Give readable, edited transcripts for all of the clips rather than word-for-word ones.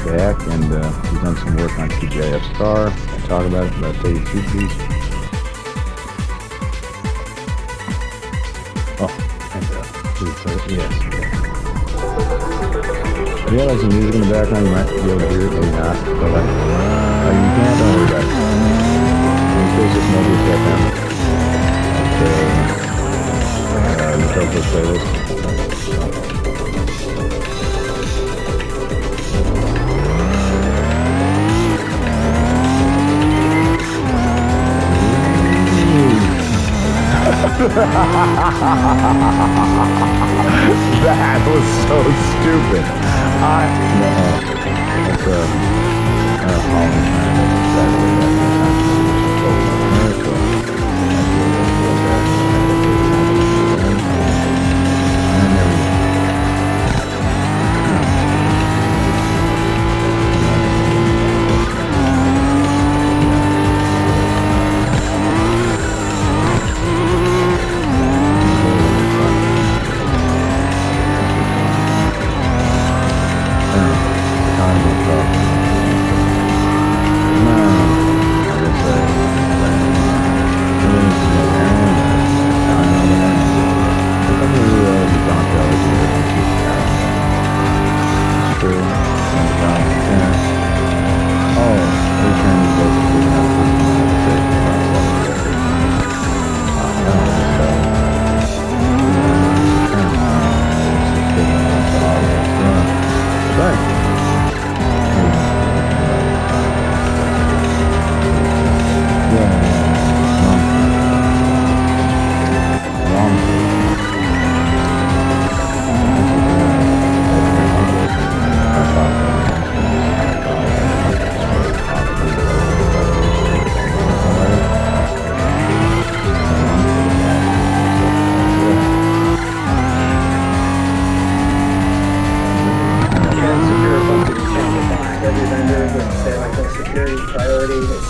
back, and he's done some work on TJF's car. I'll talk about it, but I'll tell you two please. Oh, and yes. If you have like some music in the background, you might be able to hear it, maybe not. But like you can't, don't worry about it. It's basic mobile FM. The Tokyo playlist. That was so stupid. That's Holland.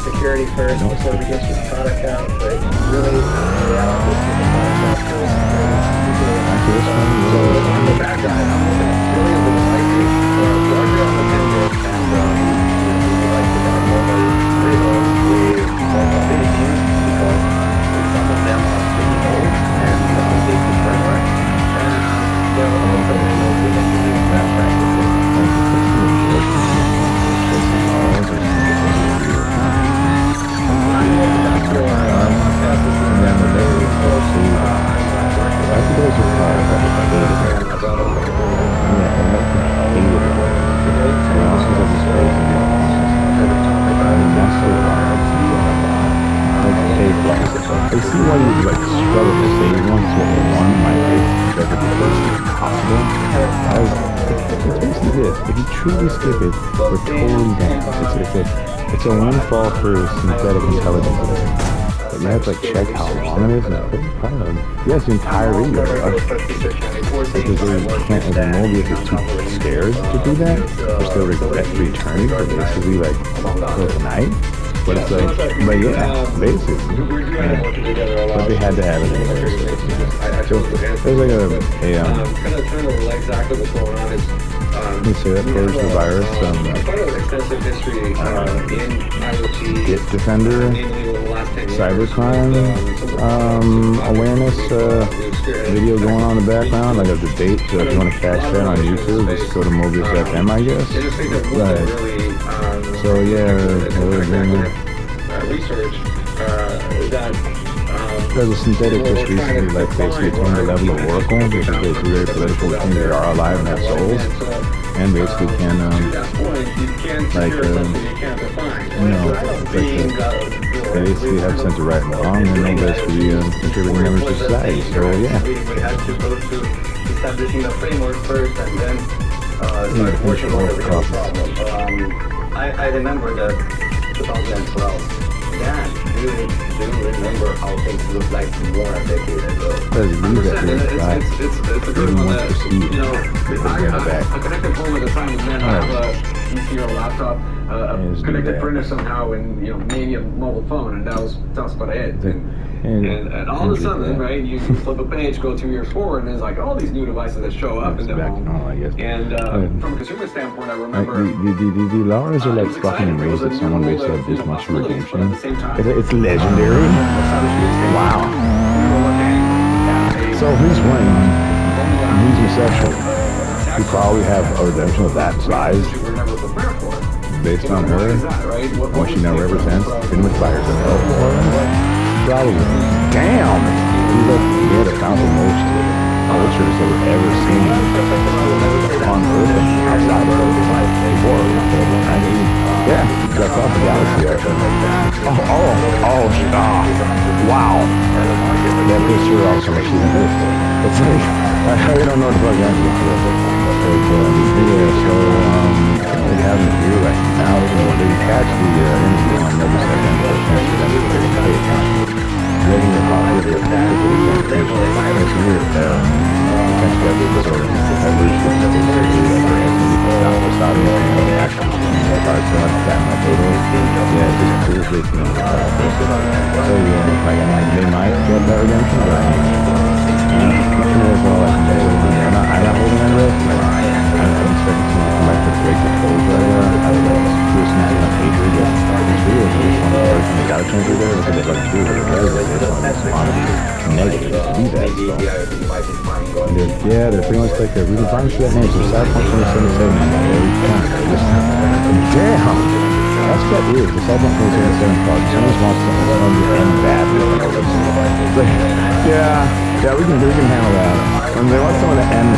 Security first before we get your product out, but really, the reality is the product first. I'm the bad guy. I'm looking at really a little spicy, larger on the tender, and we like to download with big news because some of them are pretty old and safety firmware, and they're also with engineering best practices. I see why you like struggle to save once what you want might be better because it's impossible. It's basically this. If you truly skip it, we're totally done. It's a windfall for synthetic intelligence. But you have to like check how long it is, and I'm pretty proud of them. Yes, the entire video, because they can't, as a Mobius is too scared to do that, or still regret returning for basically like till tonight. But it's like, but yeah, basically. But they had to have it anyway. So there's like kind of trying to relate exactly what's going on is let me say that PURGE the virus. Quite an extensive history in IoT, Git Defender, cybercrime awareness video going on in the background, like a debate. So if you want to catch that on YouTube, just go to Mobius FM, I guess. Right. So yeah, research that because the synthetic just recently like basically attained the level of Oracle, which is basically very political, things that are alive and have souls, and basically can like they basically have sense of right and wrong, and they basically contributing members to society. So yeah. We had to go to establishing the framework first, and then start working on the real problem. I remember that 2012. Yeah, do remember how things looked like more a decade ago. It's a good one that, I connected home at the time, and then I have PC or a laptop, a connected printer somehow, and maybe a mobile phone, and that's about it. And all of a sudden, right, you flip a page, go 2 years forward, and there's like all these new devices that show up in the home. And from a consumer standpoint, I remember the Laura's are like fucking amazed that someone makes up this much redemption. It's legendary. Wow. So who's winning? Who's bisexual? You probably have a redemption of that size based on her, what she now represents, pretty much by herself. Probably. Damn! He's like, yeah, the found the most cultures that we've ever seen on Earth and outside of Earth before. Yeah, that's off the galaxy actually. Wow. That picture also makes you this. It's like, I don't know what the fuck happened to it. Yeah, so, they have it here right now. They catch the interview on every second, but chance for them to pay attention. Regular popular, it's weird. Catch that disorder. Evolution is they might get that redemption, but I'm not holding on to it. I'm expecting to come back to break the code right there. I don't know, this is not hatred, but this video is just one person that got a chance there because they like to do it. It's negative to do that. Yeah, they're pretty much like we've been trying to see that name, so Cyberpunk 2077 every time. Damn! That's what that is. The Cyberpunk 2077 part. Someone wants to end bad. Yeah, we can handle that. When they want something to end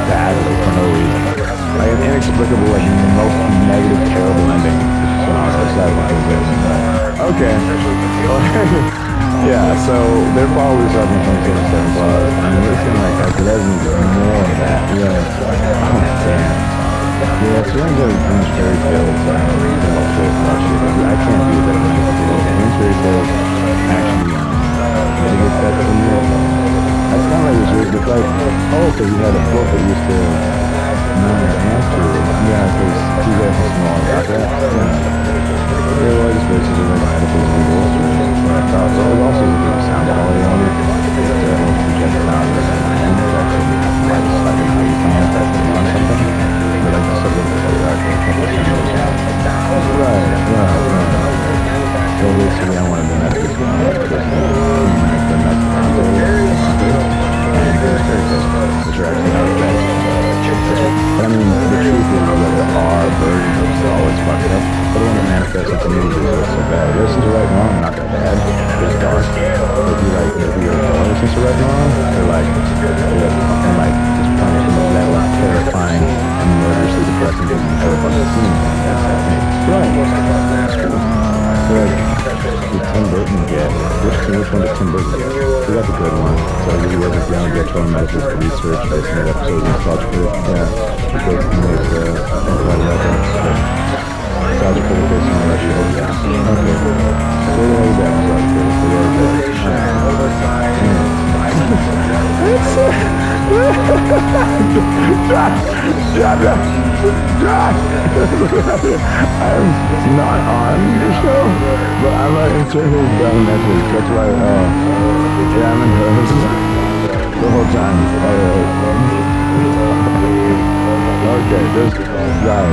badly for no reason. Like an inexplicable, like most negative, terrible ending. Okay. Yeah, so they're probably Cyberpunk 2077 plus. And we're seeing like Resident more of that. Yeah. Oh, damn. Yeah, so I'm going to finish fairy tales. I can't do that. Fairy tales actually mitigate that for me. That's kind of like this weird, because because you had a book that used to know your answer. Yeah, because you guys must know all about that. Yeah. There was basically like I had a business rules, but I thought it was also a good sound quality on it. It projected out as an end, actually, like slightly based on it, on something. But like the subject of the Right. So basically I wanted to make this one make the next which are actually not bad. But I mean, the truth is that there are versions of it always fucked up. But the one that manifests into movies is so bad. Listen to Right and Wrong, not that bad. It's dark. But if you're listen to Right and Wrong, they're like just punishing that like terrifying and murderously depressing thing you've ever fucking seen. Right. That's true. So like, did Tim Burton get, which one did Tim Burton get? We got the good one. So I really wasn't down to get total metaphysical research based on that episode of Nostalgical. Yeah. Because he makes quite a reference. Nostalgical based on that show. Yeah. Okay. So the way back, I'm not on the show, but I'm insert his down Netflix. That's why, yeah, I'm in hers the whole time. Okay, this guy.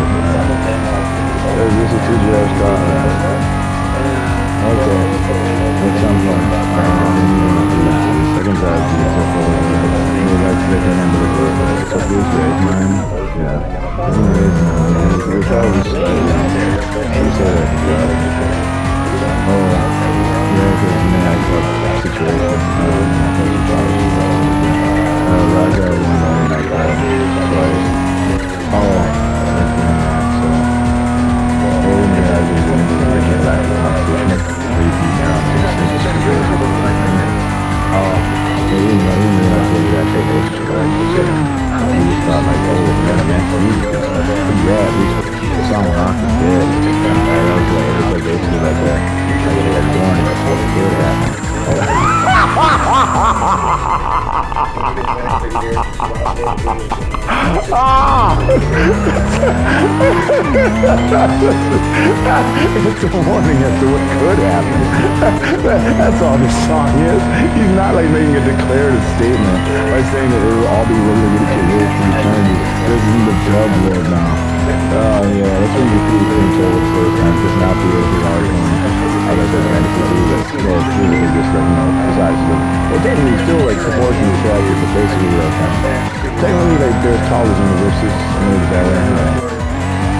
This is TGS guy. Okay, that sounds like second time. Like second end of the book. So please raise mine. Yeah. Which I was you said it. Oh, yeah, because man, I got situation. Raja won like twice. Oh, so only I was going to get back to competition. Repeat now. I didn't realize what that shit was. We just thought like, man, music and stuff. Yeah, at least the song Rock is dead. It's like basically like that. Like born, that's what killed that. It's a warning as to what could happen. That's all this song is. He's not like making a declarative statement by saying that it will all be relegated to his eternity. This is the dub lord now. Oh yeah, that's what you repeat things over the first time, because now people are arguing. I guess that's fantasy too, that it's really just like, besides the, well, technically still like proportionally attractive, but basically technically like they're as tall as universes, maybe better,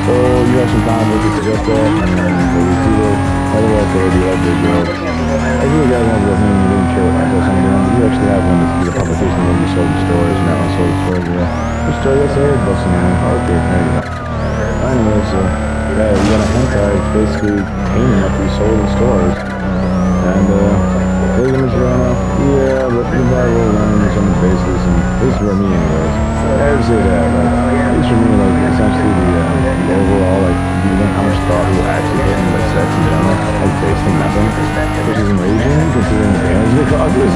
So you have some time to suggest that, and we see that, by the way, I do like big girls. I really got one with me, you didn't care what contest I'm doing, but you actually have one that's the publication that you sold in stores, and that one sold in stores, Which story that's a busting in? Okay, there you go. Anyway, so, yeah, you got a hentai, basically painting that we sold in stores, and, big image right now, yeah, but you buy roll lines on the basis, and this is for me anyways. I would say that, like, at least for me, like, essentially the overall, like, do you know how much thought you actually put into, like, sex in general, like, based on nothing, which is enraging, considering the damage it causes,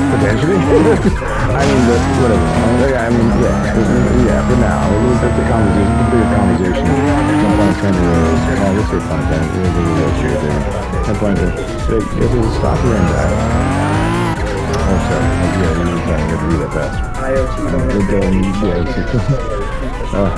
potentially. I mean, but, whatever, yeah, for now, we'll take the conversation, the bigger conversation, no pun intended, well, let's say pun intended, we'll do the shit there, no pun intended, this is a stop here and back. Oh, sorry. Yeah, you need to read that fast. It's kind of really interesting. It's not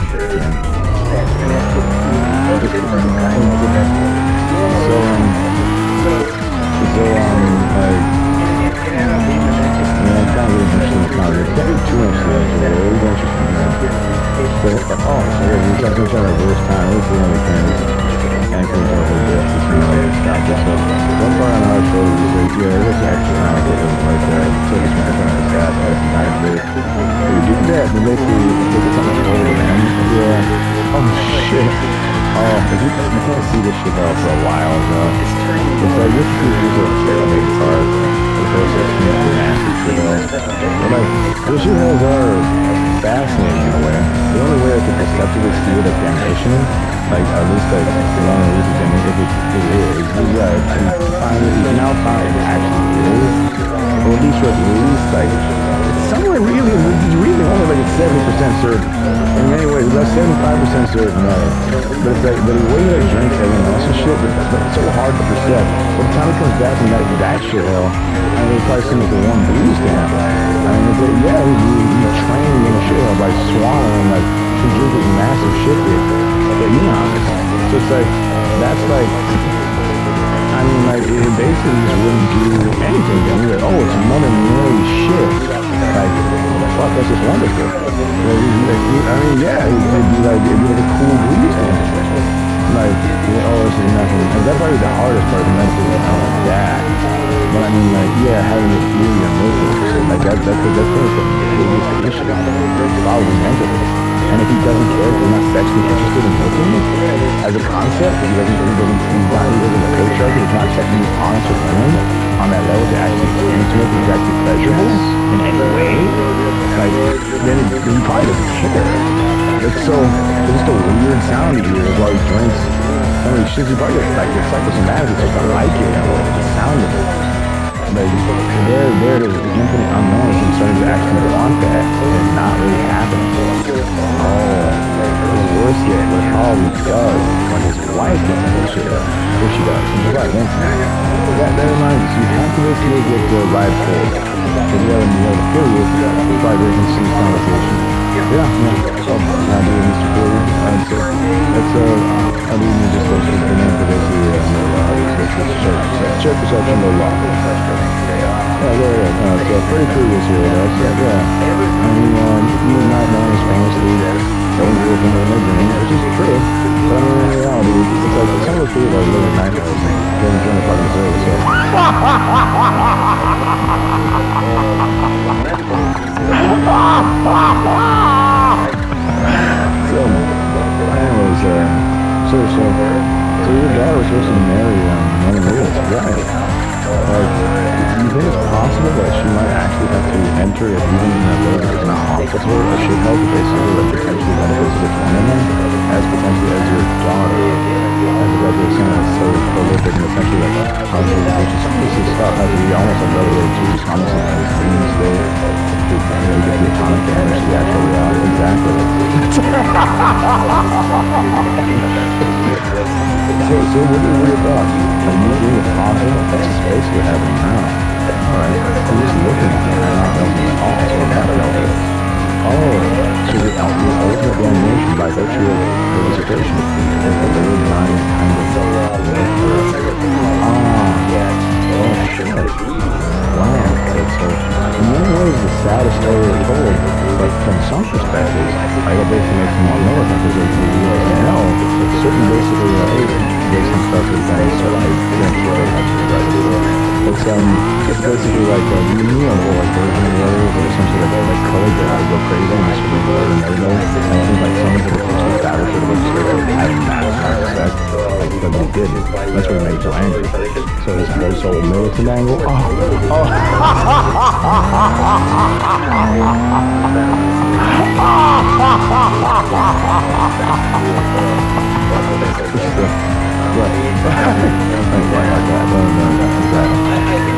too much to it. It's really interesting. Oh, we're talking about reverse time. This is one of the things. And can tell the difference between like stop this up. One part on our shoulder is like, yeah, it's extra time to it like that. So it's kind of sad, that's nice, but if you do that, then basically look at something older than him. Yeah. Oh shit. Oh, if you can't see this shit out for a while, it's like this is a terrible part. Of course, it's nasty shit out. But like, those shit holes are fascinating in a way. The only way I could perceptively see it as animation, like at least like the only reason if it is, you can now find it actually is, or at least what it is, like somewhere really, it's really only like it's 70% certain. In many ways, it's like 75% certain, but it's like, but the way that drinks everyone else and shit, but it's so hard to perceive. By the time it comes back from that shit hell, I mean, it probably seems like a one booze stamp. I mean, it's like, yeah, you train in a shit hell by swallowing like two drinking massive shit for eons. So it's like, that's like, I mean, like, it basically just wouldn't do anything. I mean, like, oh, it's Mother Mary shit. Like, fuck, that's just wonderful. I mean, yeah, it'd be like a cool booze stamp. Like, oh, this is nothing. And that's probably the hardest part of the medical, like that. But I mean, like, yeah, having it feel your emotions, like that's the biggest issue. Probably mentally. And if he doesn't care, if he's not sexually interested in milking as a concept, he's not even a patriarch, he's not checking his honest with women on that level to actually experience milking is actually pleasurable in any way, like, then he probably doesn't care. It's just a weird sound to hear while he drinks some of these shits. He probably gets like the psychosomatic, just don't like it, the sound of it. Like, there it is, the infinite unknown, he's starting to actually want that, and it's not really happening. Oh, the worst yet, what all he does when his wife gets into shit, which she does, and she's like, that reminds us, you have to basically get the ride forward. If you have the period, it's probably very interesting conversation. Yeah. So, I'll do Mr. Period. That's, I'll do just the name for this, check perception of law. Yeah, so pretty previous here, though. So, yeah. I mean, you might know as famously don't go from the living, which is true. But I mean, in reality, it's like some of those people are living nice and they're enjoying the fucking service, so. So, anyways, so your daughter was supposed to marry one of those, right? Like, do you think it's possible that she might actually have to enter it even in a little bit of an hospital, a shit help basically that potentially benefits which one of them, as potentially as your daughter, as a regular son, so prolific and essentially like, how do you think some of this stuff has to be almost a regular so what are your thoughts? Are you doing it possible? That's just basically happening now. Alright, I'm just looking at it. I'm not melting at all, so I'm not melting. Oh, so you're ultimate damnation by virtue of the dissertation. There's a little giant kind of... oh shit. Wow. So in many ways the saddest story ever told, but from some perspectives, I got basically makes me more militant because you realize now, certain basically basic stuff is done, so I can't really actually write it. It's basically like a like version of letters or some sort of like color that I go crazy and just remember and everything. And I think like some of the text establishment was sort of having that effect, like because he did. That's what made me so angry. So his whole militant angle.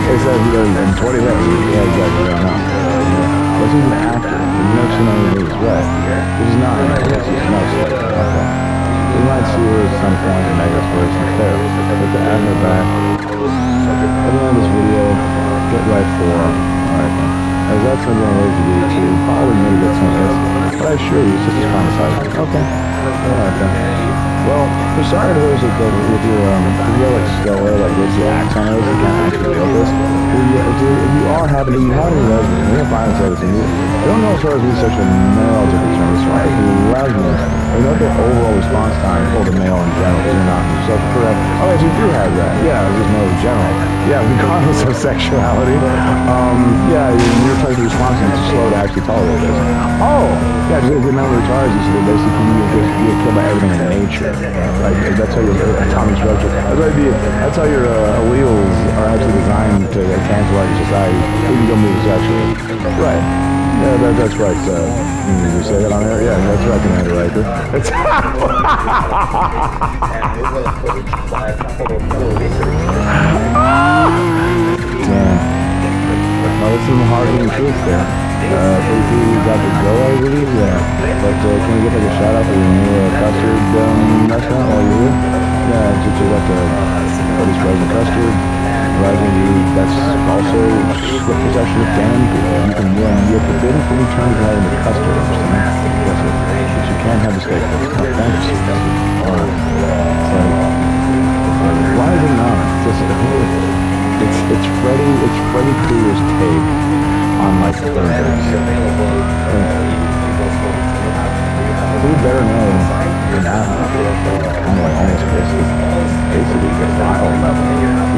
It says in 20 minutes, yeah, exactly, I know. But he's an actor, you've never seen any movies, right? He's not an actor, he's no stuff. Okay. We might see her at some point in Mega's first and fair, but the ad in the back, at the end of this video, get right for, alright then. As that's something I'm ready to do too, probably need to get some of this, but I assure you, it's just as traumatizing. Okay. Alright then. Well, for sorry to those that with your like stellar, like with the axe on those, you can't actually feel this. If you are happy, you have any lesbians, you're gonna find yourself and you don't know as far as being sexual males are concerned, as far as lesbians, you know the overall response time for the male in general, because you're not yourself correct. Oh, yes, you do have that. Yeah, just male in general. Yeah, regardless of sexuality. Yeah, your type of response time is slow to actually tolerate this. Oh, yeah, because the number of retards is that basically you get killed by everything in nature. Like that's how your atomic structure. That's how your alleles are actually designed to cancel out your society. You can go move sexually. Right. Yeah, that's right. You say that on there? Yeah, that's right, Commander Riker. It's damn. Well, there's some hard-hitting truth there. We got to go, I believe, yeah. But can we get like a shout out for your new custard restaurant while you're here? Yeah, just you got the Buddy's Frozen Custard. Rising you, that's also split possession of damn people. You can win. You're forbidden from returning to having the custard. Yes, but you can't have the steak. No, thanks. Alright. So, why is it not? It's Freddy Krueger's take on like burgers. Who better know than that? Kind of like almost basically the vile level,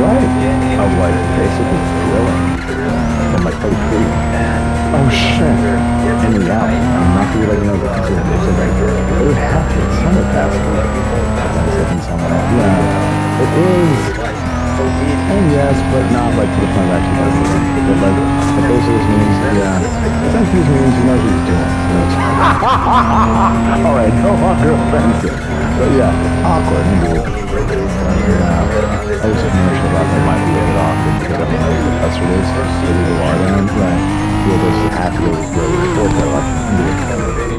right? Of like basically thrilling and like pretty cool. Oh shit! In reality, I'm not gonna let you know that it would happen. Somewhat passive. Yeah, it is. And yes, but not like to the point of actually doing it. But like, it basically means, yeah. Essentially this means you know what he's doing. Alright, no longer offensive. But yeah, awkward indeed. I was just commercial about that might be laid off because I don't know what the custard is. Maybe the water in, right? You'll basically have to go report that like,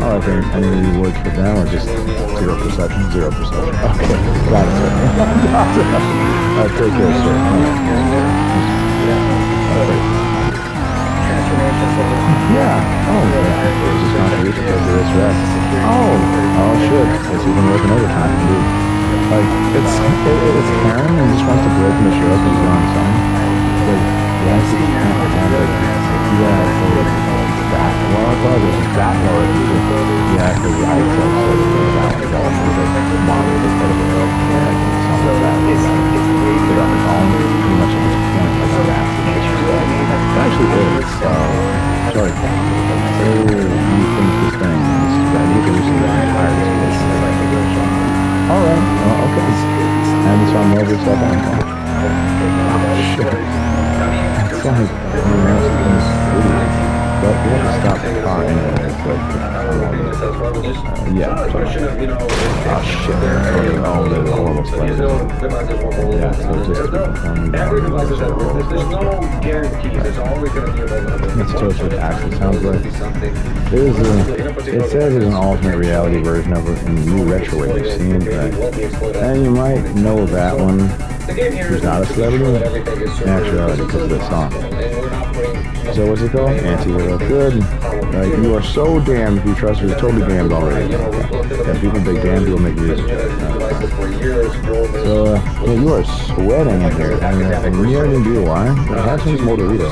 alright then, any words for them or just zero perception? Zero perception. Okay, got it, sir. Take care, sir. Yeah. Oh, it's just contribution to this rest. Oh, shit. It's even working overtime, dude. Like, it's Karen and just wants to break in the show because he's on his own. Like, yeah, it's that. Well, I thought it was that low. Yeah, because I said so. Model the credible. Some of that is they're on their own. Pretty much at this point, like a massive disrespect. It actually is. Sorry. You think this thing is that you can use the entire situation. Alright. Okay. And it's on over yourself on. Shit. It's like, but we have to stop the car anyway. Yeah. Oh shit. Oh, mobile So these celebrities. little devices were mobile. Yeah, so just to confirm that. Every device is that there's no guarantees. It's always going to be a mobile. Let's touch what actually sounds like. Something. There's it says there's an alternate reality version of it in new retro way you've seen, right? And you might know that one. Who's not a celebrity? Naturally, because of this song. So what's it called? Anti-hero. Good. Like, you are so damned if you trust her. You're totally damned already. Yeah, people big damn people make music. So, yeah, you are sweating in here. And you already do why? Have some motorito.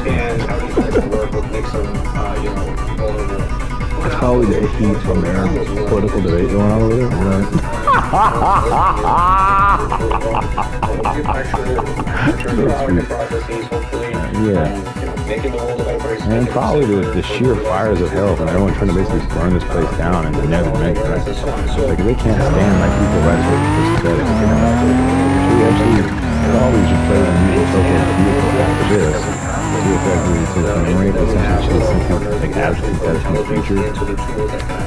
It's probably the heat from their political debate going on over there. Yeah. And probably the sheer fires of hell from everyone trying to basically burn this place down and never make it, right? Like, they can't stand like people rights for pathetic. She actually always should play the music so beautiful after this. To effectively to commemorate essentially she was something like advocating that from the future.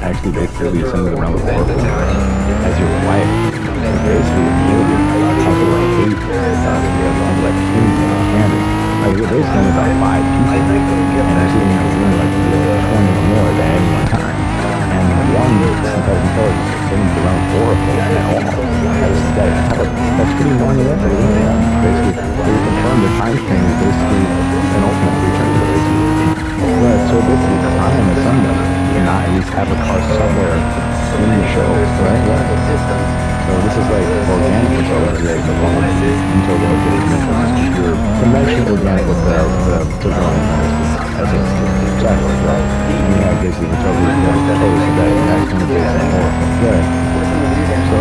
Actually basically send it around the world as your wife. And basically immediately also like hate like kings and candy. Like they're basically about 5 people. And they're sitting in a room like 20 or more at any one time. And one synthetic intelligence sitting around 4 of them at all. That's pretty long enough. Basically, they confirm the time frame is basically an ultimate return to basically. But so basically, time is somebody. You cannot at least have a car somewhere in the show, right? So this is like organic intelligence, right? Until the pure conventional organic with the that's it. Exactly, right? And you have basically totally synthetic. That's kind of based on more. Right. So,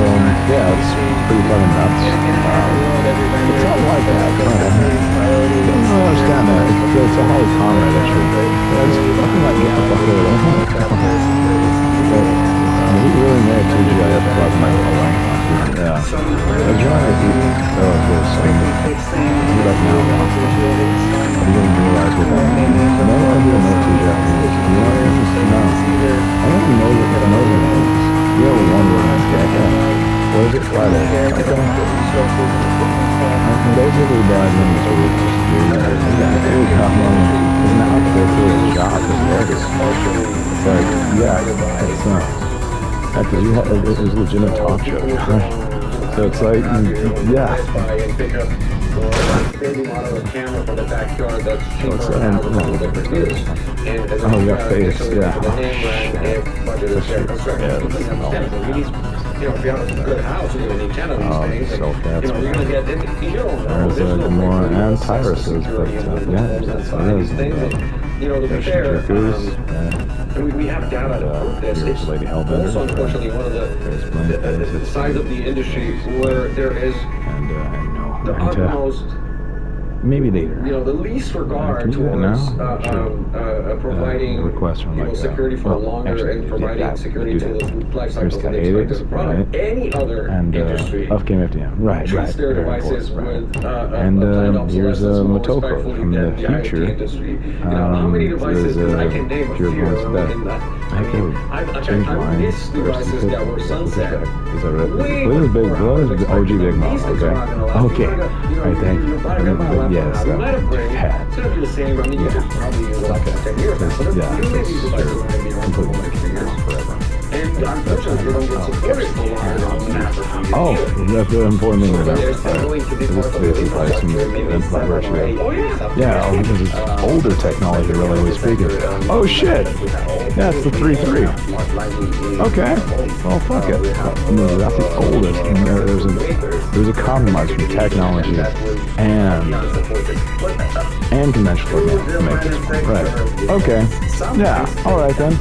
yeah, it's pretty fucking nuts. It's not like that. I don't understand that. It's a Holly Conrad issue. It's fucking like, get the fuck out of there. He really made 2GIF about my whole life. Yeah. I'm trying to keep, this thing. You like now. I didn't realize what that means. No idea what 2GIF means. You know what it means? No. I don't even know what that means. You have one word in this guy. What is it? Friday. Okay. I'm basically bad news for this. It's not basically a job. It's like, yeah, it's because you have, it was a legitimate talk show, right? So it's like, yeah. Oh, you got face, yeah. You know, if you have a good house, you're going to need 10 of these things. You're going to get there's Gamora and Tyruses, but yeah, that's what it is. You know, to be fair, we have data to prove this. It's also, unfortunately, one of the sides of the industry where there is the utmost, maybe later. You know, the least regard towards providing security for longer and providing security to the life cycle of the expected product. Any other industry treats their devices with and here's a Motoko from the future. How many devices I can name a few in that? I've missed devices that were sunset. Is that right? What is big? What is the OG big mom? Okay. I think. Yes. It's going to be the same. I mean, you could probably use it like 10 years. Yeah. You may use it like forever. And unfortunately, they don't get supported for longer. Oh, that's the important thing to remember. This basically probably some virtue. Yeah, because it's older technology, relatively speaking. Oh shit! Yeah, it's the 3.3. Okay. Well, fuck it. No, that's the oldest. There's a compromise between technology and conventional makers. Right. Okay. Yeah. All right then.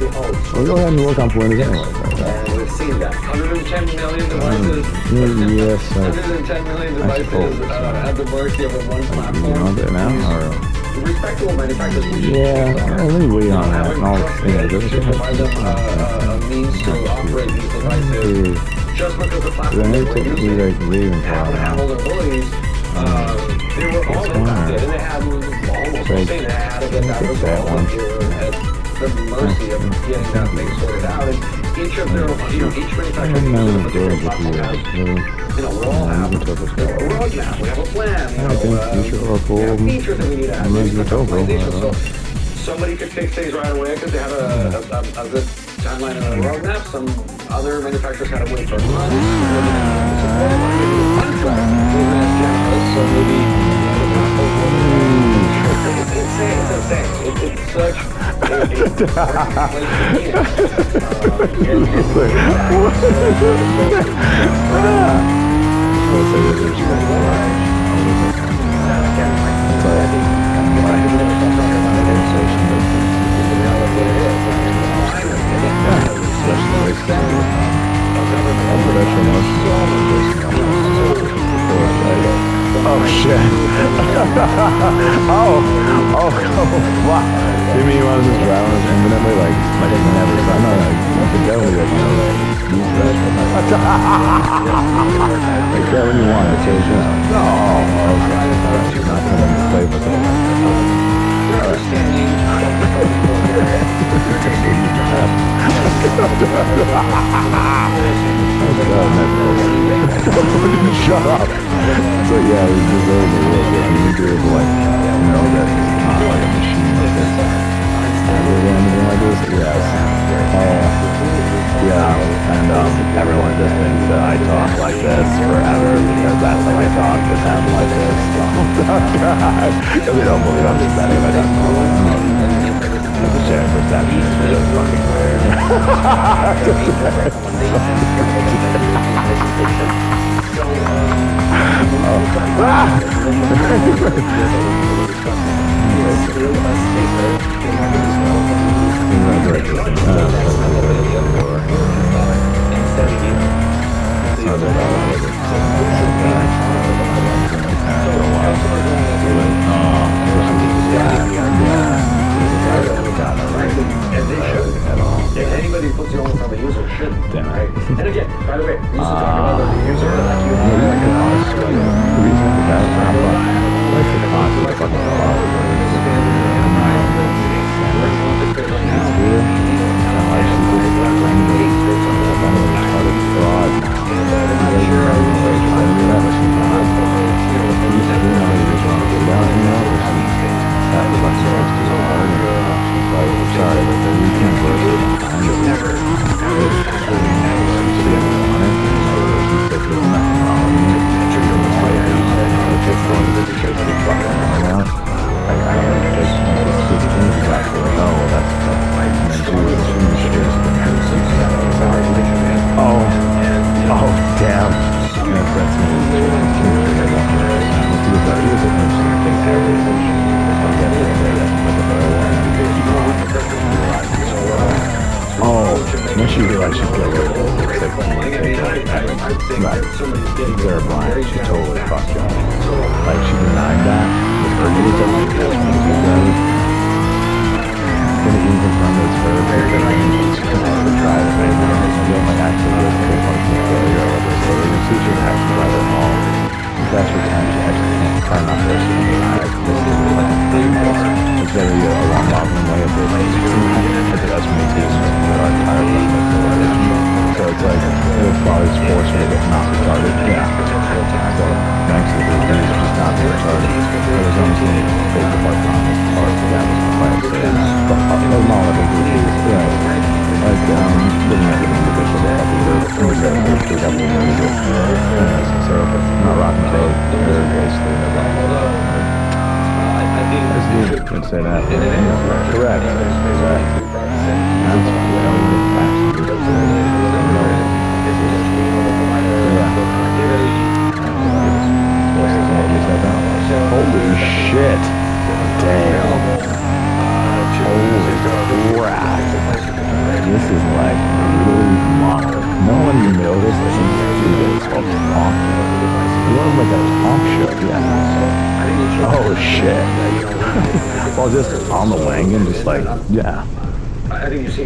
We'll go ahead and work on Windows anyway. And we've seen that 110 million devices. Yes. 110 million devices at the mercy of one platform. You know that now, or? Respectable manufacturers. Yeah, let me wait on that. I'll provide them a means to operate these devices. Just because the platform they were using have vulnerabilities, they were all impacted, and they had almost saying they had to get that resolved. They were at the mercy of getting that thing sorted out. each of their, each manufacturer can use what their platform has. We all have a roadmap, we have a plan, we have features that we need to add, optimization. So somebody could fix things right away because they have a good timeline and a roadmap. Some other manufacturers had to wait for months. So maybe it's insane. It's such Oh shit. oh, wow. You mean you want to just drive on this infinitely? Like never stop? No, the devil, like, like that when you want it, so it's just, no, okay. Not going to play with it. Shut up. So yeah, we deserve a little bit. We need to like know that it's not like a machine like this. Anything like this? Yes. Yeah. And everyone just thinks that I talk like this forever because that's how I talk to them like this. Because they don't believe I'm spending my time normal. The shared perception is just fucking weird. If anybody puts you on from a user, shouldn't. Right? And again, by the way, we used to talk about the user like you have. The reason for that is like the concept of fucking they're blind. She totally fucked up. Like, she denied that with her news that she has me to them. Gonna even confirm that it's her, but she's gonna have to try it right now. She's like, actually, with a functional failure or whatever. So you see, she has to try it all. That's what time she actually can't try not to deny it. This is like a thing. It's very a long modeling way of this. I think that's me too. Our entire so it's like, it was probably forced her to get not retarded. Yeah. So, thanks to the disease, just not be retarded. It was almost like a fake apart on this part, so that was the part. So, it was not like a disease. Yeah. Like, looking at the individual, they have to work. They have to work. So, not rock and roll. They're basically, I could say that. Correct. That's holy shit. Damn. Holy crap. This is like really modern. No one noticed that it's called talk. You want like a talk show, yeah. Oh shit. Well, just on the wagon, just like, yeah.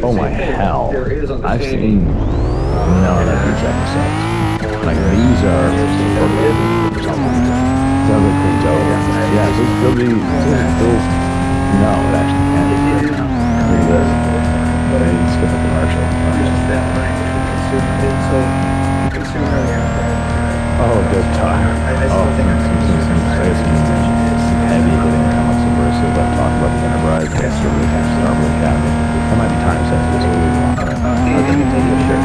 Oh my hell. I've seen none of these episodes. Like, these are forbidden or something. Sounds like cool dope. Yeah, so they'll be, no, it actually can't be. Look at this. Maybe you can skip a commercial. Just that line between consumer and Oh, good time. Oh, some heavy hitting comic subversive like talk about the Enterprise, Starfleet Academy. That might be time sensitive, so we'll leave it on. I think it's a good shit.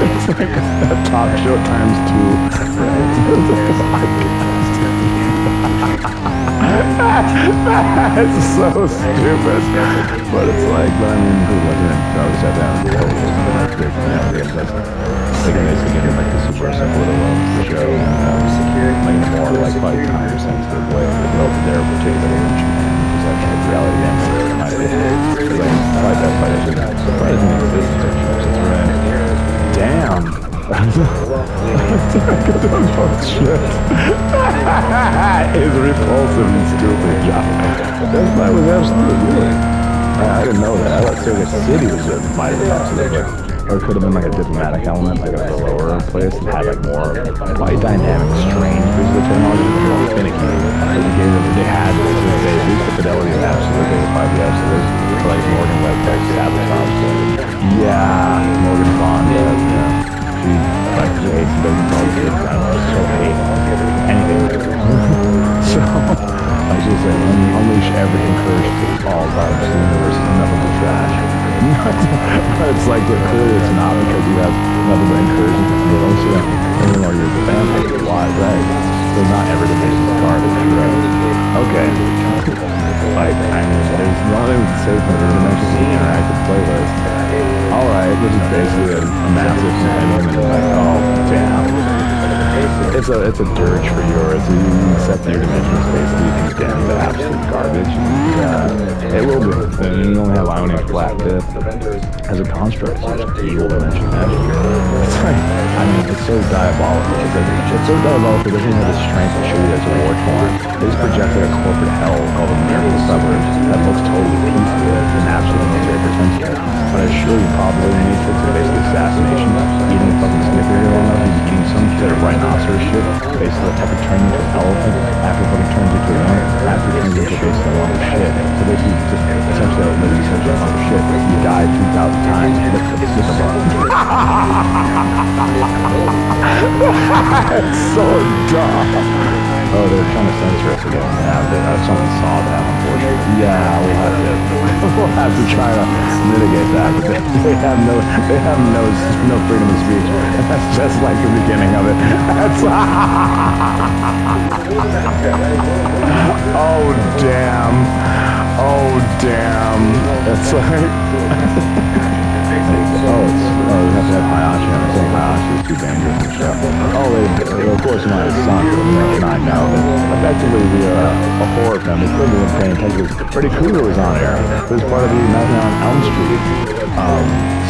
It's like a talk show times 2. That's so stupid. But it's like, but I mean, who wasn't it? I always sat down and told you something like this. They can basically get like the super simple little show, like more like 5 times sensitive way relative to their particular dimension. Because actually, reality damage in my opinion. Because like, that's why it's surprising existence. It's right. Damn. Shit. Is repulsive and stupid, John. That was absolutely weird. I didn't know that. I thought Circuit City was a minor absolute, or it could have been like a diplomatic element, like a lower place that had like more light dynamic, strange visual technology, that was more finicky. They had they used the fidelity of absolute, they would 5 absolute, for like Morgan Webb type sabotage. Yeah, Morgan Bond, yeah. She like creates and doesn't know good. I don't know, so hate anything. So I just say unleash everything cursed all vibes in the universe is nothing but trash. But it's like clearly it's not because you have nothing but incursions and you don't see anything or you're family. Why, right? So not every division is garbage, right? Okay. Like, I mean, there's nothing safe in the dimensions of the interactive playlist. Alright, this is basically a massive compendium and like, oh, damn. It's a dirge for yours. You accept your dimension is basically condemned to absolute garbage. It will be. You only have Ionic Black Death as a construct. It's such an evil dimension magic. It's like, I mean, it's so diabolical. It's so diabolical it doesn't have the strength to show you that it's a war torn. It is projected a corporate hell called the Miracle Suburbs that looks totally peaceful and absolute military potential. But I assure you, populating Matrix is basically assassination, eating fucking Snicker here on us, he's eating some sort of rhinoceros shit, basically after turning into an elephant, after fucking turns into a man, after turns into basically a lump of shit. So basically just essentially outlives essentially a lump of shit. You died 2,000 times, it's a bug. It's so dumb. Oh, they're trying to censor us again. Yeah, someone saw that, unfortunately. Yeah, we'll have to try to mitigate that. But they have no freedom of speech. And that's just like the beginning of it. That's oh damn. Oh damn. It's like you have to have Hayashi. I'm saying Hayashi is too dangerous and stuff. Of course, not his son, but I know. But effectively, a horror film. We could have been paying attention. Freddy Krueger was on air. It was part of the Nightmare on Elm Street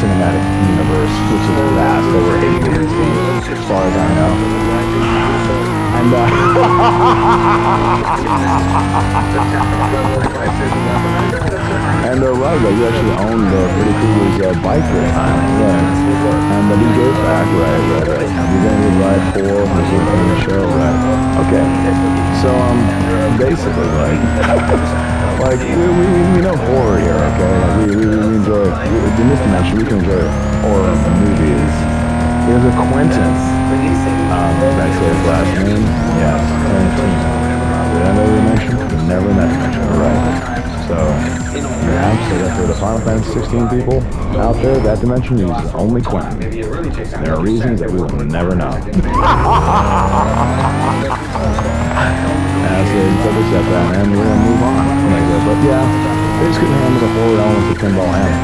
cinematic universe, which is vast, over 8 million feet, as far as I know. And right, like you actually owned Freddy Krueger's bike this time, right? And he goes back, right. You're going to ride 4, there's in the show, right? Okay, so basically, like we know horror here, okay? Like, we enjoy, in this dimension, we can enjoy horror movies. There's a Quentin. Did I say his last name? Yes, Tarantino. Did I know the dimension? Never in that dimension, right? So, yeah, so for the Final Fantasy 16 people out there, that dimension is only Quentin. There are reasons that we will never know. So double set that, and we're gonna move on. But yeah, they just couldn't handle the horror elements of Pinball M,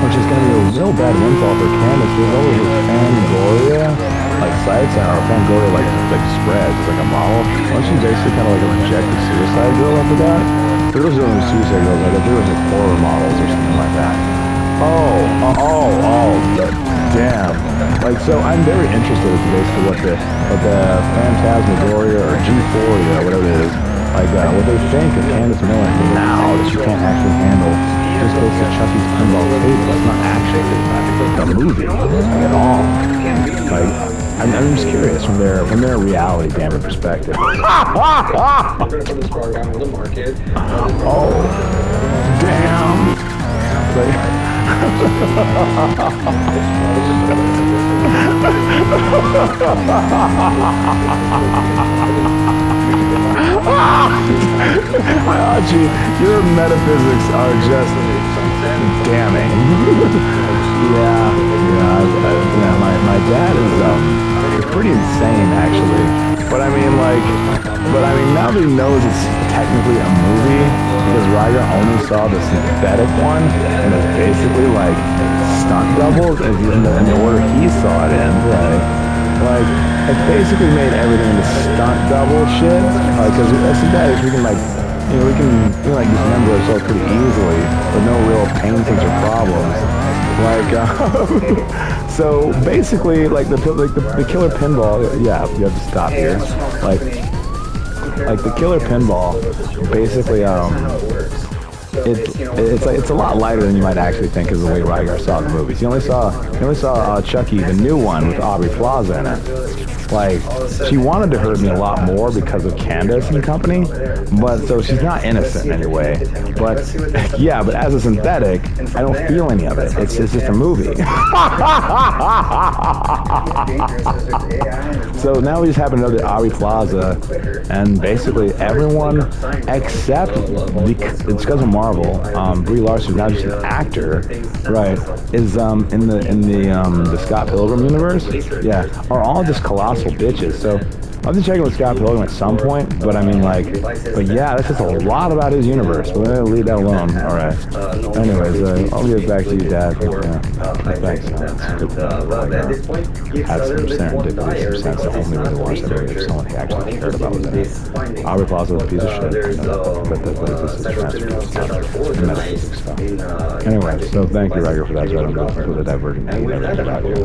which is gonna be a real bad windfall for Candace. There's always this Fangoria, like sites, and our Fangoria like spreads, like a model. Wasn't she basically kind of like a rejected suicide girl after that? There was no suicide girls, like there was like horror models or something like that. Damn. Like, so I'm very interested as to basically what the Phantasmagoria or G4, whatever it is, like what they think of Candace Miller now that she can't actually handle just goes to Chucky's Pinball Table. It's not actually the movie, like, at all. Like, I'm just curious from their reality damage perspective. We're gonna put this program on the market. Oh, damn! Archie, your metaphysics are just damning. Yeah. My dad is pretty insane actually. But I mean now that he knows it's technically a movie, because Ryder only saw the synthetic one, and it's basically like stunt doubles in the order he saw it in, right? Like, it basically made everything into stunt double shit. Like, because as synthetics, we can like, we can like dismember ourselves pretty easily with no real pains or problems. Like, so basically, like the killer pinball. Yeah, you have to stop here. Like the killer pinball, basically, it's a lot lighter than you might actually think, is the way Rygar saw the movies. You only saw Chucky, the new one with Aubrey Plaza in it. Like, she wanted to hurt me a lot more because of Candace and company, but so she's not innocent in any way. But yeah, but as a synthetic, I don't feel any of it. It's just a movie. So now we just happen to know that Aubrey Plaza and basically everyone except it's because of Marvel, Brie Larson, who's not just an actor, right, is in the Scott Pilgrim universe, yeah, are all just colossal bitches. So I'll have to check in with Scott Pilgrim at some point, but I mean, like, but yeah, that's just a lot about his universe. We're gonna leave that alone. All right. Anyways, I'll give it back to you, Dad. Yeah. Thanks. It's good. Had some serendipity, some sense. I only really watched that movie if someone actually cared about was in it. Aubrey Plaza was a piece of shit, but this is transfer metaphysics stuff. Anyway, so thank you, Ryger, for that. So I don't go through the divergent thing that I out here.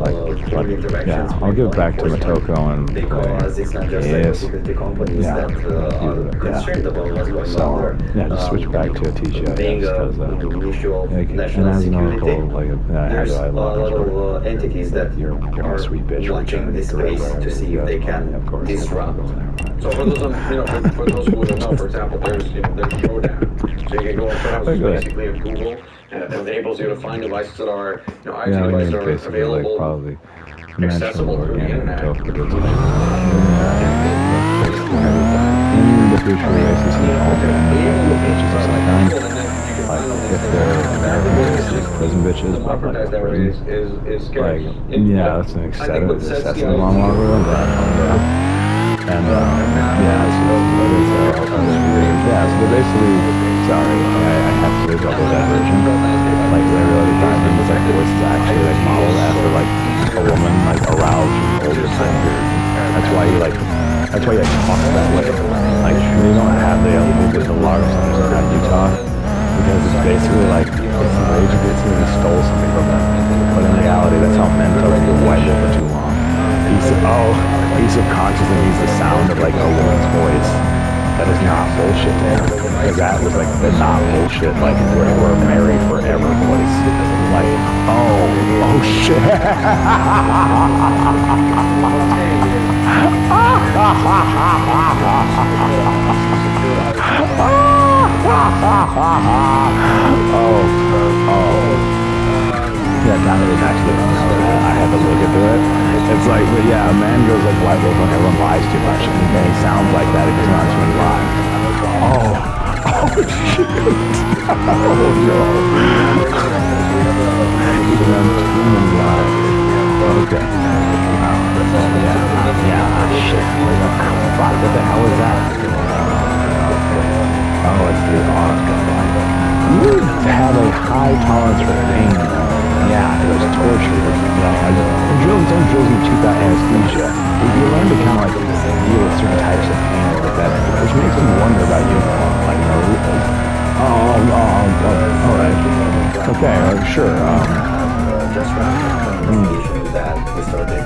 Like, but yeah, I'll give it back to Motoko and. Yes. Yeah. So, yeah, just switch back to a TGI, because, and as an article, like, how do I love entities that you're a sweet bitch watching this space to see if they can disrupt. So for those, for those who don't know, for example, there's Showdown. So you can go and put up basically in Google, and it enables you to find devices that are, IoT devices are available. Probably accessible through the internet. In the future, races and all that, like, if they're American prison bitches, but like, yeah, that's an excessive long ago, and so basically, sorry, I have to leave up with that version. Like, they really diamond was like voices actually like modeled after like a woman like aroused from older time period. That's why he talks that way. Like, they don't have the large centers that have you talk, because it's basically like it's the rage against me, he stole something from them. But in reality, that's how men talk to get white for too long. He's subconsciously needs the sound of like a woman's voice. That is not bullshit to him. Because that was like the not bullshit, like we're married forever voice. Like, oh shit. Yeah, now that it's actually, I had to look into it. It's like, but yeah, a man goes like white wolf when everyone lies too much, and then he sounds like that if he's not just when lie. Oh shit. Oh no. Okay. Yeah, shit. Fuck, what the hell is that? Oh, it's the arc. You have a high tolerance for pain. Yeah, it was torture. Some drills you tooth out anesthesia. You learn to kind of like deal with certain types of pain like that, which makes me wonder about you. Like, alright. Okay, sure.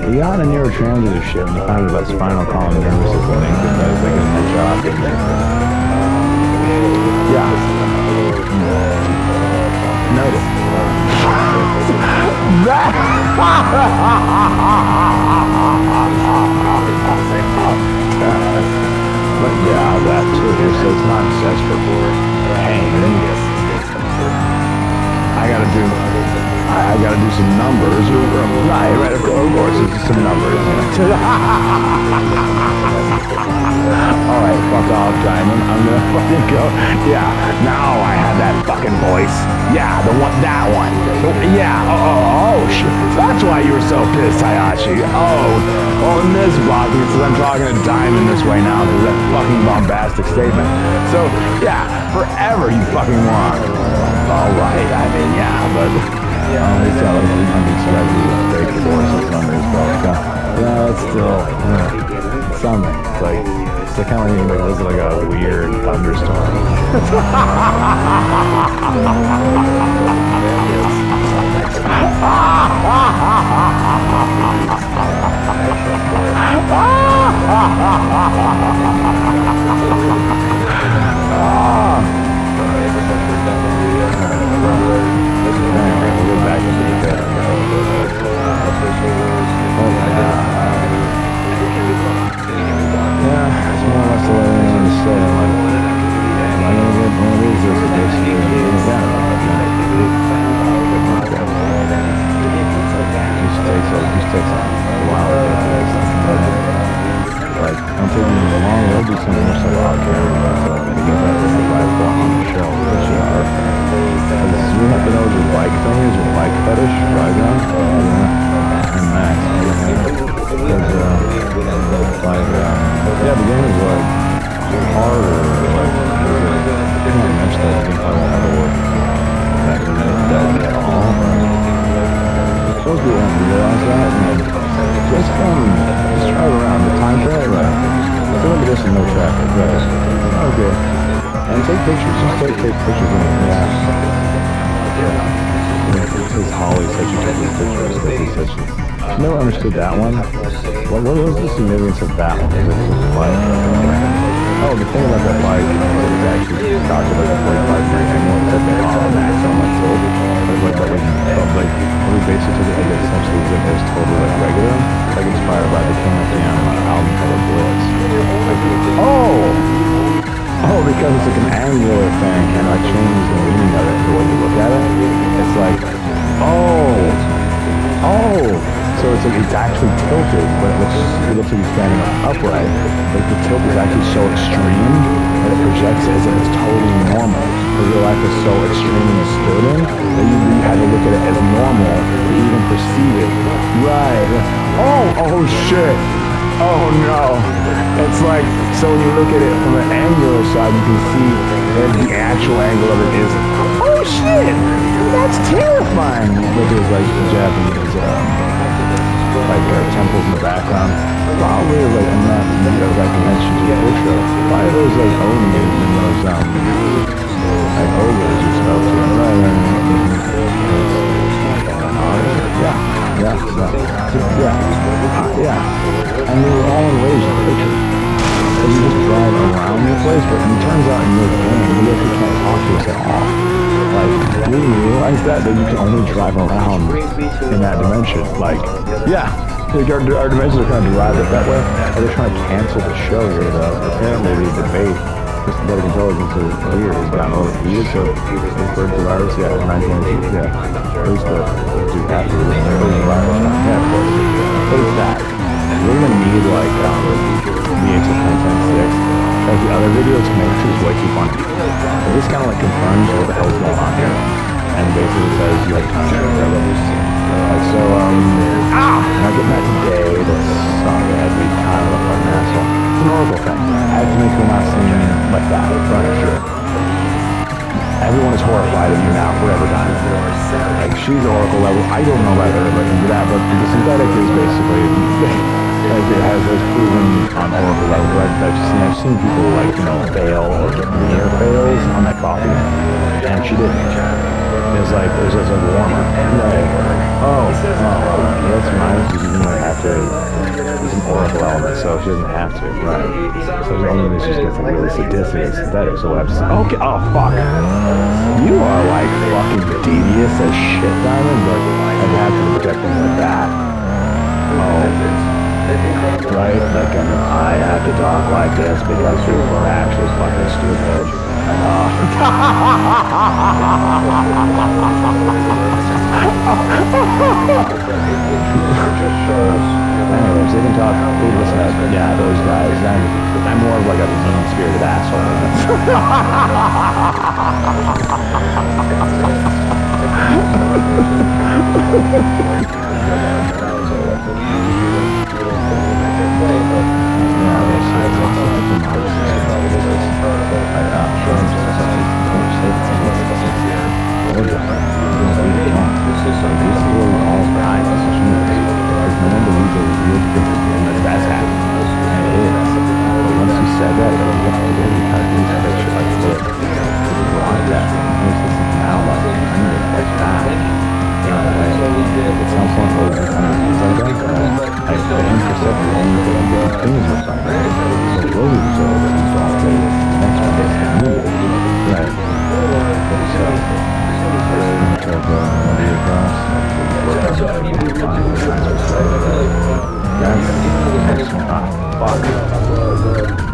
You got a neurotransmitter shit when you find out about spinal column nervous system things because they get a job. Yeah. Noted. But yeah, that too. So it's not just for pain. I gotta do some numbers. Right, of course, it's some numbers. Alright, fuck off, Diamond. I'm gonna fucking go. Yeah, now I have that fucking voice. Yeah, that one. Yeah, oh, shit. That's why you were so pissed, Hayashi. Oh, in this block, because I'm talking to Diamond this way now, because that fucking bombastic statement. So, yeah, forever, you fucking moron. Alright, I mean, yeah, but... it's not like 300 celebrities with fake divorces under his belt. Yeah, it's still something. It's like kind of like this is like a weird thunderstorm. Never understood that one. What was the significance of that one? Oh, the thing about that bike is it's actually calculated 45 degree angle instead of the max on my tilt. Like we basically took it like essentially as if it was totally like regular, like inspired by the King of the album called Blitz. Oh, because it's like an angular thing and like changes the meaning of it the way you look at it. It's like, so it's like it's actually tilted, but it looks like he's standing upright. But the tilt is actually so extreme that it projects as if it's totally normal. Because your life is so extremely distorted that you had to look at it as normal to even perceive it. Right. Oh shit. Oh no. It's like, so when you look at it from an angular side, you can see that the actual angle of it is, oh shit, that's terrifying. But there's like Japanese, temples in the background. Probably like, I'm not, as I can mention to the picture, probably those like onis and those, like ogres or stuff. Yeah. And they were all enraged in the picture. So you just drive around the place, but it turns out in your game, you actually can't talk to us at all. Like, we didn't realize that you can only drive around in that dimension. Like, yeah, our dimensions are kind of derived that way. But they're trying to cancel the show here, though. Apparently, the debate, synthetic intelligence is weird. It's gotten a little heated, so they purged the virus, yeah, in 1982, yeah. At least the do that, purge the virus, yeah, of course. What is that? We're gonna need like the X of 2010-6. Like the other video to make is way too funny. But this kind of like confirms what the hell's going on here, and basically says you have time to whatever. So now getting back to Day. That's sorry, I had to be kind of a fucking asshole. It's an Oracle thing. I have to make her not seem like that, right? Sure. Everyone is horrified of you now, forever time. Like, she's Oracle level. I don't know about her, but that, but the synthetic is basically, like, it has proven on Oracle level, right? I've seen people, like, fail or get near fails on that coffee, and she didn't. It's like, there's a warmer. Right. That's nice, you didn't have to, it's an Oracle element, so she doesn't have to, right? So the only reason she gets really sadistic and synthetic, so what I'm okay, oh fuck. You are like fucking devious as shit, Diamond, but I'd have to protect him like that. Right? Like, I have to talk like this because people are actually fucking stupid. Anyways, they can talk. Hey, listen, yeah, those guys. I'm more of like a mean-spirited asshole.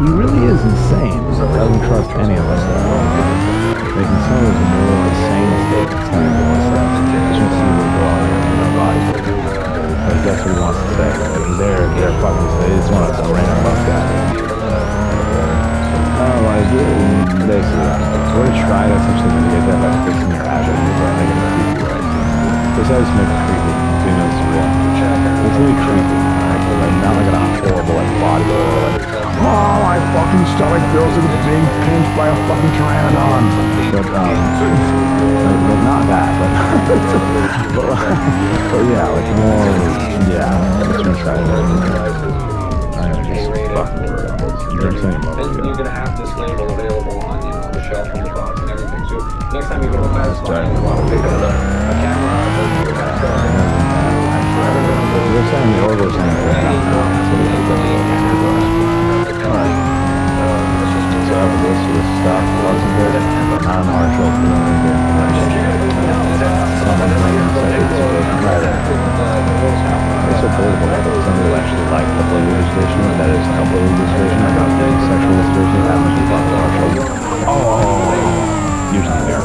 He really is insane. Doesn't trust any of us. They can tell us more of the same mistake that's not even us. Just want to see what go on in our bodies. Like that's what he wants to say. Like they're fucking. They just want some random buff guy. Like basically, we're gonna try to essentially mitigate that by fixing your habit and making it creepy, right? Besides make it creepy, so you know it's real. It's really creepy, right? Like not like a horrible like body or like. Oh, my fucking stomach feels like it's being pinched by a fucking pteranodon. But not that, but yeah, like more, yeah, I'm just gonna try to, I'm just fucking real. You're gonna have this label available on, the shelf on the box and everything. So next time you go to Best Buy, you want to pick up a camera, they're saying the order's on the so this was stuff wasn't good, but not an Marshall for it's so political that somebody who actually liked the blue legislation, that is a blue legislation about sexual legislation, that must be fucking Marshall. Oh, usually they're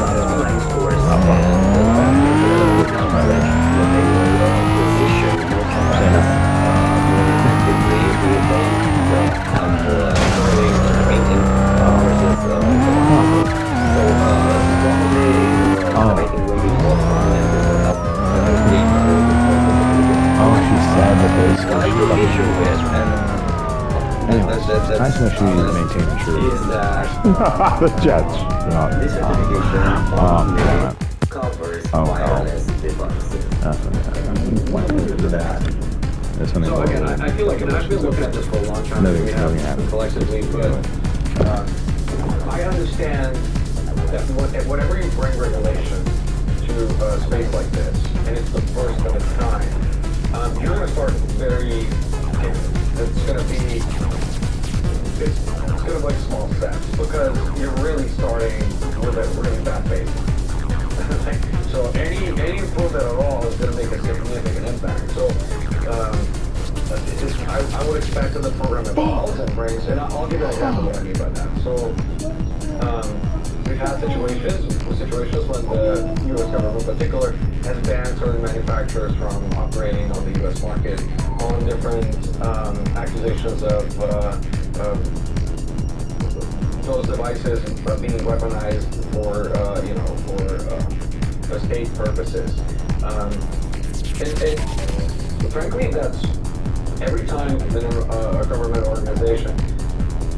nice enough she maintained the truth. The Jets. This certification covers wireless devices. This one So again, I feel like, and I've been looking at this for a long time, we have collectively, but I understand that whatever you bring regulation to a space like this, and it's the first of its kind, you're going to start very, it's going to be, it's going to be like small steps, because you're really starting with a really bad base. So any improvement at all is going to make a significant impact. So I would expect that the program evolves and brings, and I'll give you an example of what I mean by that. So we've had situations when the U.S. government in particular has banned certain manufacturers from operating on the U.S. market on different accusations of those devices being weaponized for state purposes. And frankly, that's every time a government organization,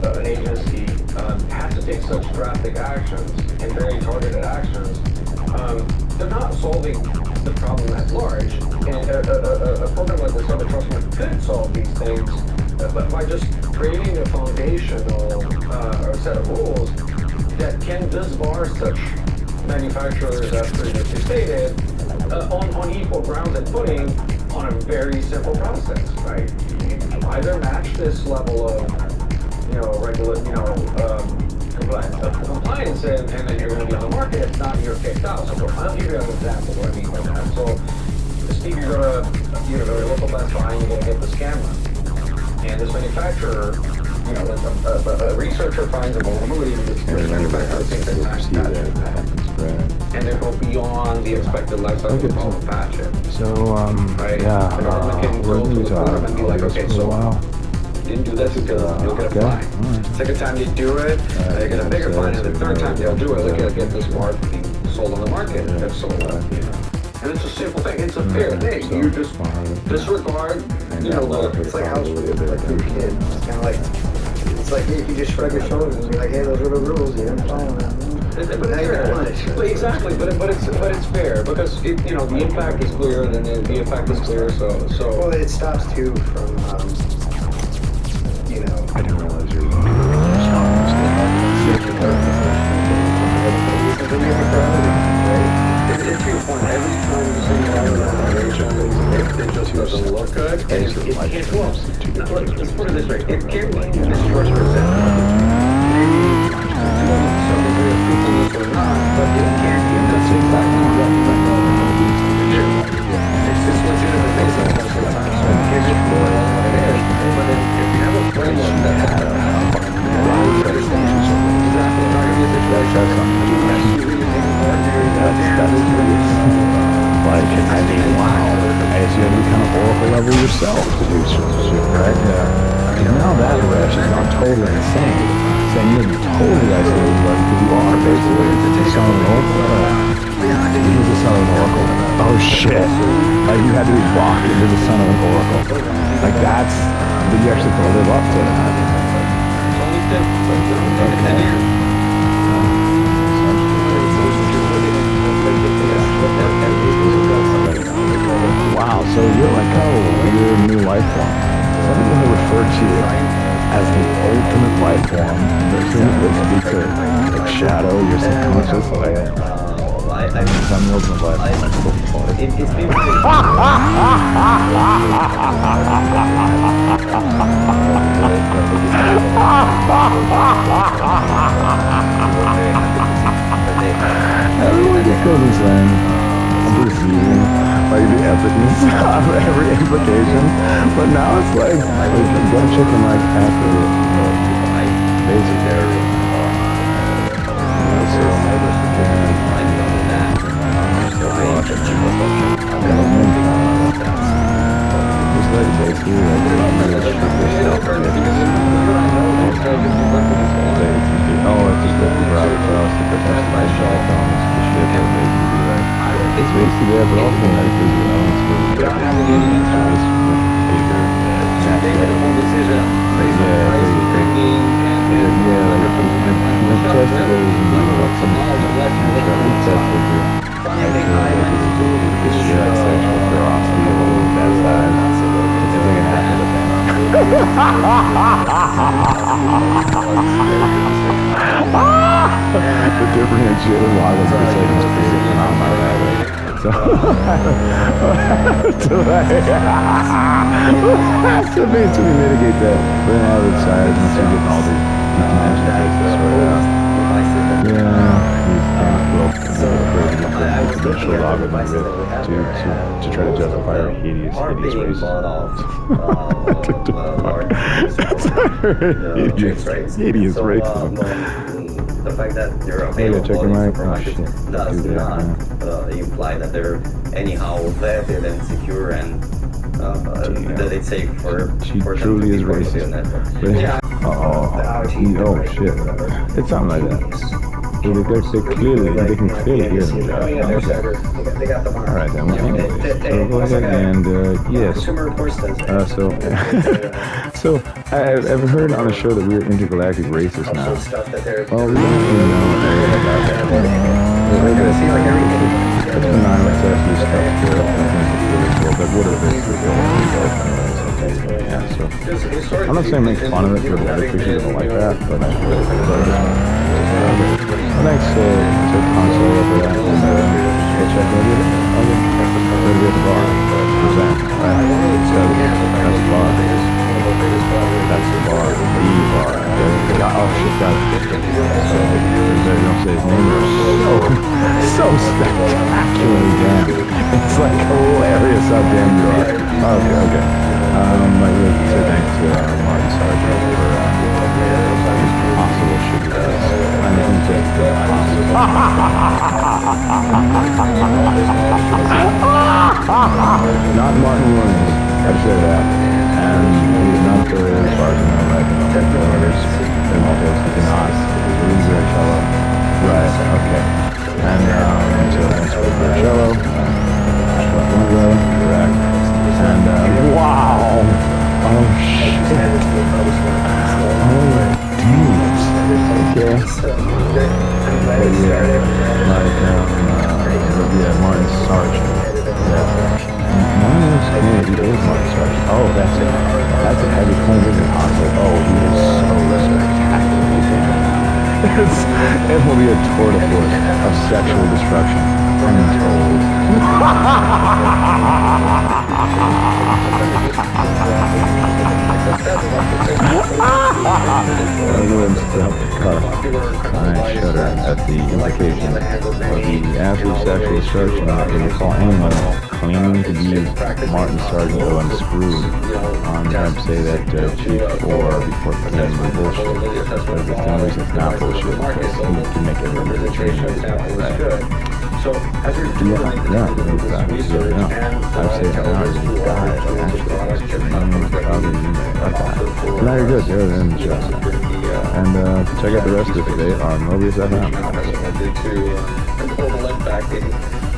an agency, has to take such drastic actions and very targeted actions, they're not solving the problem at large. And a program like the Cyber Trust Fund could solve these things by just creating a foundational set of rules that can disbar such manufacturers, as previously stated, on equal grounds and footing on a very simple process, right? You either match this level of, compliance, and then you're going to be on the market. If not, you're kicked out. So I'll give you an example of what I mean by that. So, Steve, you go to your local Best Buy and you're going to get this camera. And this manufacturer, you know, a researcher finds a vulnerability in this manufacturer thinks they patch that. And they go beyond the expected life cycle to patch it. So, right? yeah, The government can go to the court and be like, okay, so you didn't do this because you'll get a fine. Right. Second time you do it, you get a bigger fine, and the third time they'll do it, they'll get this mark being sold on the market. If sold, and it's a simple thing. It's a fair thing. You just disregard, you know, it's like house rules, like your kid. It's kind of like, it's like if you just shrug your shoulders and be like, hey, those are the rules, you know, fine. But it's fair. Exactly, but it's fair because it, you know, the impact is clear, and then the impact is clear. So well, it stops too from you know. I didn't realize you were it's your point. Every time you say it just doesn't look good, and it can't. Well, let's put it this way: it can't be distorts perception. Some degree of truthfulness or not, but it can't be. That's exactly what it's legitimate based on most of the time. So it can't just blow it what it is. But if you have a framework that has exactly not going to be a situation. Like, I mean, wow. I guess you have to be kind of Oracle level yourself to do such shit, right? Yeah. And now that rush is not totally insane. Saying you're totally isolated, because you are basically the son of an Oracle. You were the son of an Oracle. Oh shit. Like, you had to be blocked into the son of an Oracle. Like, that's, but you actually have to live up to that. Wow, so you're like kind of a weird new life form. Some people refer to you as the ultimate life form. They speak to like shadow, your subconscious, like I'm the ultimate life form. That's so funny. Everyone just goes insane. I'm perceiving like the epicness of every implication, but now it's like you gotta check in like after it. Basically, it's basically there, but also medically, you know, it's really good. The differentiated why was the second spirit and on my rabbit. So to basically mitigate that, but then other side, once you get all the special logarithm to try to justify our hideous racism. Hideous racism. The fact that they're available information does not imply that they're anyhow vetted and secure and that it's safe for she truly is racist. Oh shit. It's something like that. They can clearly hear me. Alright then, so go ahead and, yes. So, I've heard on the show that we're intergalactic racists now. Well, we don't even know about that. That's anonymous stuff. But what are they? Yeah, so I'm not saying make fun of it for the other pictures like that, but thanks to Console for that. Go check it out. We're at the bar. Present. Right. So that's the bar. That's the bar. The bar. Oh shit, that. So they don't say his name. So spectacularly damn. It's like hilarious. What's up, Dan? You are. Okay, okay. I'd like to say thanks to Martin Sargent for his possible shit he does. I mean, he's just not Martin Williams, I'd say that. And he's not affiliated as far as I know, right? There's not. He's very cello. Right, okay. And so thanks for the cello. Correct. And wow! Oh shit! Oh dude! Okay. But yeah, Martin Sargent. Yeah. He is Martin Sargent. Oh, that's it. That's a heavy claim, isn't it? Oh, he is so spectacularly damn. It will be a tour de force of sexual destruction. Untold. I shudder at the implication of the absolute sexual destruction that they recall anyone claiming to be Martin Sargent go unscrewed. I'd say that Chief or before claiming the bullshit. But the only reason it's not bullshit because he can make it into the training of his right. So, as you're doing research and I'd say now he's died, actually. So now you're good, you're in the show. And check out the rest of it today on Mobius FM. to pull the link back in.